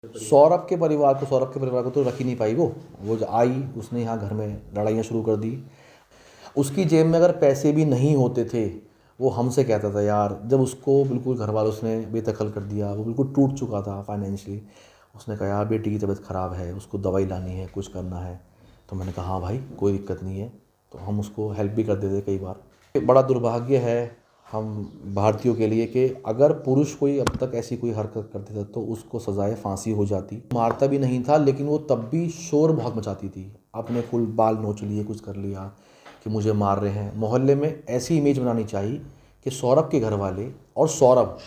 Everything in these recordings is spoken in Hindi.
सौरभ के परिवार को तो रख ही नहीं पाई वो जो आई उसने यहाँ घर में लड़ाइयाँ शुरू कर दी। उसकी जेब में अगर पैसे भी नहीं होते थे वो हमसे कहता था यार, जब उसको बिल्कुल घर वालों उसने बेदखल कर दिया, वो बिल्कुल टूट चुका था फाइनेंशियली। उसने कहा यार बेटी की तबीयत ख़राब है, उसको दवाई लानी है, कुछ करना है। तो मैंने कहा हाँ भाई कोई दिक्कत नहीं है, तो हम उसको हेल्प भी कर देते कई बार। बड़ा दुर्भाग्य है हम भारतीयों के लिए कि अगर पुरुष कोई अब तक ऐसी कोई हरकत करते थे तो उसको सजाए फांसी हो जाती। मारता भी नहीं था लेकिन वो तब भी शोर बहुत मचाती थी, अपने फुल बाल नोच लिए, कुछ कर लिया कि मुझे मार रहे हैं। मोहल्ले में ऐसी इमेज बनानी चाहिए कि सौरभ के घर वाले और सौरभ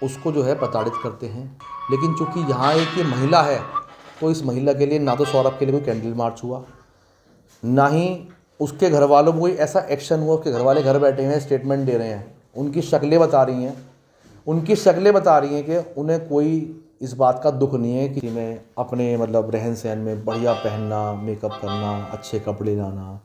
उसको जो है प्रताड़ित करते हैं। लेकिन चूंकि यहाँ एक ये महिला है तो इस महिला के लिए ना तो सौरभ के लिए कोई कैंडल मार्च हुआ, ना ही उसके घर वालों में कोई ऐसा एक्शन हुआ। उसके घर वाले घर बैठे हैं, स्टेटमेंट दे रहे हैं, उनकी शक्लें बता रही हैं कि उन्हें कोई इस बात का दुख नहीं है कि मैं अपने मतलब रहन सहन में बढ़िया पहनना, मेकअप करना, अच्छे कपड़े लाना,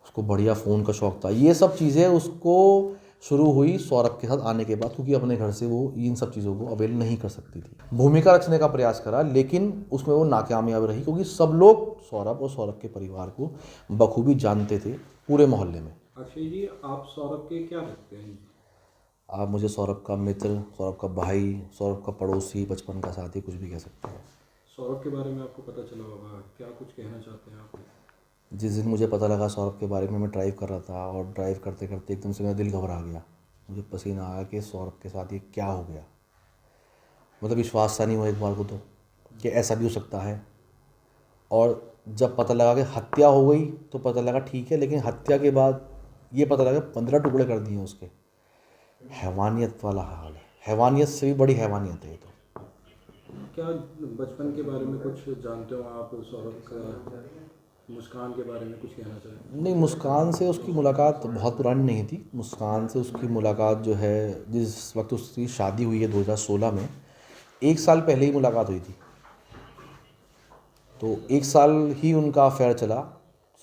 उसको बढ़िया फ़ोन का शौक़ था। ये सब चीज़ें उसको शुरू हुई सौरभ के साथ आने के बाद, क्योंकि अपने घर से वो इन सब चीज़ों को अवेल नहीं कर सकती थी। भूमिका रचने का प्रयास करा लेकिन उसमें वो नाकामयाब रही, क्योंकि सब लोग सौरभ और सौरभ के परिवार को बखूबी जानते थे पूरे मोहल्ले में। अक्षय जी, आप सौरभ के क्या लगते हैं? आप मुझे सौरभ का मित्र, सौरभ का भाई, सौरभ का पड़ोसी, बचपन का साथी, कुछ भी कह सकते हैं। सौरभ के बारे में आपको पता चला होगा, क्या कुछ कहना चाहते हैं आप? जिस दिन मुझे पता लगा सौरभ के बारे में, मैं ड्राइव कर रहा था और ड्राइव करते करते एकदम से मेरा दिल घबरा गया। मुझे पसीना आया कि सौरभ के साथ ये क्या हो गया। मतलब विश्वास सा नहीं हुआ एक बार को तो कि ऐसा भी हो सकता है। और जब पता लगा कि हत्या हो गई तो पता लगा ठीक है, लेकिन हत्या के बाद ये पता लगा 15 टुकड़े कर दिए उसके। हैवानियत वाला हाल है, हैवानियत से भी बड़ी हैवानियत है ये तो। क्या बचपन के बारे में कुछ जानते हो आप सौरभ का? मुस्कान के बारे में कुछ कहना चाहें? नहीं, मुस्कान से उसकी मुलाकात बहुत पुरानी नहीं थी। मुस्कान से उसकी मुलाकात जो है, जिस वक्त उसकी शादी हुई है 2016 में, 1 साल पहले ही मुलाकात हुई थी। तो 1 साल ही उनका अफेयर चला,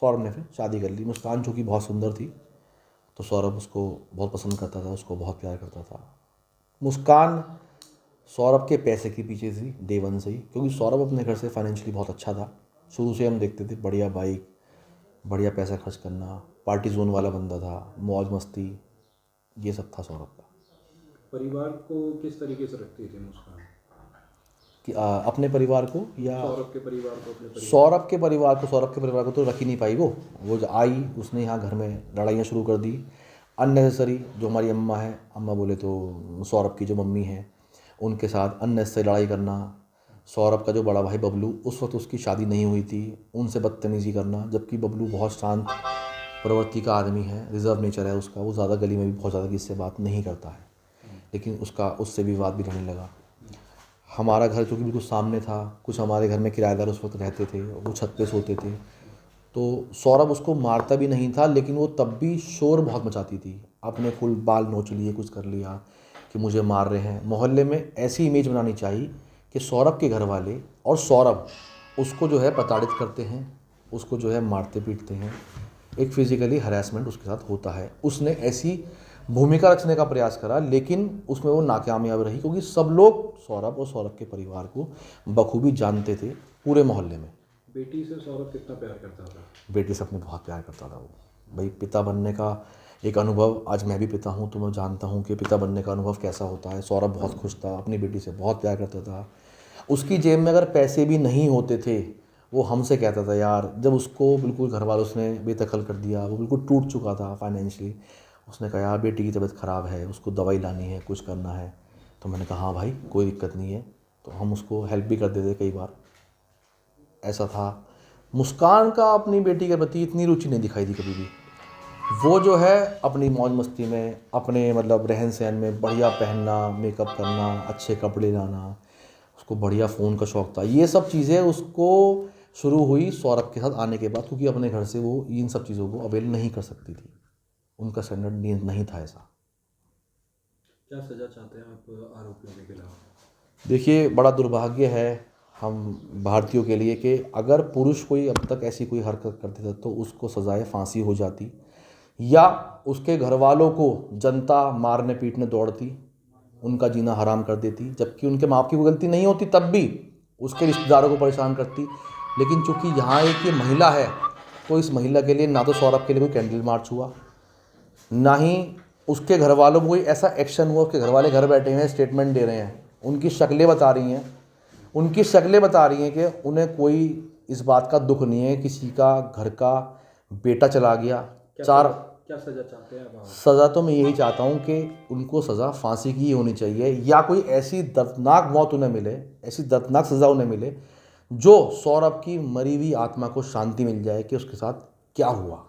सौरभ ने फिर शादी कर ली। मुस्कान चूँकि बहुत सुंदर थी तो सौरभ उसको बहुत पसंद करता था, उसको बहुत प्यार करता था। मुस्कान सौरभ के पैसे के पीछे थी डे वन से ही, क्योंकि सौरभ अपने घर से फाइनेंशियली बहुत अच्छा था। शुरू से हम देखते थे बढ़िया बाइक, बढ़िया पैसा खर्च करना, पार्टी जोन वाला बंदा था, मौज मस्ती, ये सब था सौरभ का। परिवार को किस तरीके से रखती थी मुस्कान? कि अपने परिवार को या सौरभ के परिवार को, अपने परिवार? सौरभ के परिवार को तो रख ही नहीं पाई वो जो आई उसने यहाँ घर में लड़ाइयाँ शुरू कर दी अननेसेसरी। जो हमारी अम्मा है, अम्मा बोले तो सौरभ की जो मम्मी है, उनके साथ अननेसेसरी लड़ाई करना। सौरभ का जो बड़ा भाई बबलू, उस वक्त उसकी शादी नहीं हुई थी, उनसे बदतमीज़ी करना, जबकि बबलू बहुत शांत प्रवृत्ति का आदमी है, रिजर्व नेचर है उसका। वो ज़्यादा गली में भी बहुत ज़्यादा किसी से बात नहीं करता है, लेकिन उसका उससे विवाद भी रहने लगा। हमारा घर चूँकि बिल्कुल सामने था, कुछ हमारे घर में किराएदार उस वक्त रहते थे, वो छत पे सोते थे। तो सौरभ उसको मारता भी नहीं था लेकिन वो तब भी शोर बहुत मचाती थी, अपने फुल बाल नोच लिए, कुछ कर लिया कि मुझे मार रहे हैं। मोहल्ले में ऐसी इमेज बनानी चाहिए कि सौरभ के घर वाले और सौरभ उसको जो है प्रताड़ित करते हैं, उसको जो है मारते पीटते हैं, एक फिज़िकली हरासमेंट उसके साथ होता है। उसने ऐसी भूमिका रचने का प्रयास करा लेकिन उसमें वो नाकामयाब रही, क्योंकि सब लोग सौरभ और सौरभ के परिवार को बखूबी जानते थे पूरे मोहल्ले में। बेटी से सौरभ कितना प्यार करता था? बेटी से अपने बहुत प्यार करता था वो। भाई पिता बनने का एक अनुभव, आज मैं भी पिता हूँ तो मैं जानता हूँ कि पिता बनने का अनुभव कैसा होता है। सौरभ बहुत खुश था, अपनी बेटी से बहुत प्यार करता था। उसकी जेब में अगर पैसे भी नहीं होते थे वो हमसे कहता था यार, जब उसको बिल्कुल घर वालों उसने बेदखल कर दिया, वो बिल्कुल टूट चुका था फाइनेंशियली। उसने कहा यार बेटी की तबीयत ख़राब है, उसको दवाई लानी है, कुछ करना है। तो मैंने कहा हाँ भाई कोई दिक्कत नहीं है, तो हम उसको हेल्प भी कर देते कई बार। ऐसा था। मुस्कान का अपनी बेटी के प्रति इतनी रुचि नहीं दिखाई दी कभी भी। वो जो है अपनी मौज मस्ती में, अपने मतलब रहन सहन में बढ़िया पहनना, मेकअप करना, अच्छे कपड़े लाना, उसको बढ़िया फ़ोन का शौक़ था। ये सब चीज़ें उसको शुरू हुई सौरभ के साथ आने के बाद, क्योंकि अपने घर से वो इन सब चीज़ों को अवेल नहीं कर सकती थी। उनका स्टैंडर्ड नहीं था ऐसा। क्या सज़ा चाहते हैं आप आरोपियों के खिलाफ? देखिए, बड़ा दुर्भाग्य है हम भारतीयों के लिए कि अगर पुरुष कोई अब तक ऐसी कोई हरकत करते थे तो उसको सजाए फांसी हो जाती, या उसके घर वालों को जनता मारने पीटने दौड़ती, उनका जीना हराम कर देती, जबकि उनके माँ बाप की कोई गलती नहीं होती तब भी। उसके रिश्तेदारों को परेशान करती। लेकिन चूंकि यहाँ एक ये महिला है तो इस महिला के लिए ना तो सौरभ के लिए कोई कैंडल मार्च हुआ, ना ही उसके घर वालों को कोई ऐसा एक्शन हुआ। उसके घर वाले घर बैठे हुए हैं, स्टेटमेंट दे रहे हैं, उनकी शक्लें बता रही हैं कि उन्हें कोई इस बात का दुख नहीं है किसी का घर का बेटा चला गया। क्या सज़ा चाहते हैं आप? सज़ा तो मैं यही चाहता हूँ कि उनको सज़ा फांसी की ही होनी चाहिए, या कोई ऐसी दर्दनाक मौत उन्हें मिले, ऐसी दर्दनाक सज़ा उन्हें मिले जो सौरभ की मरी हुई आत्मा को शांति मिल जाए कि उसके साथ क्या हुआ।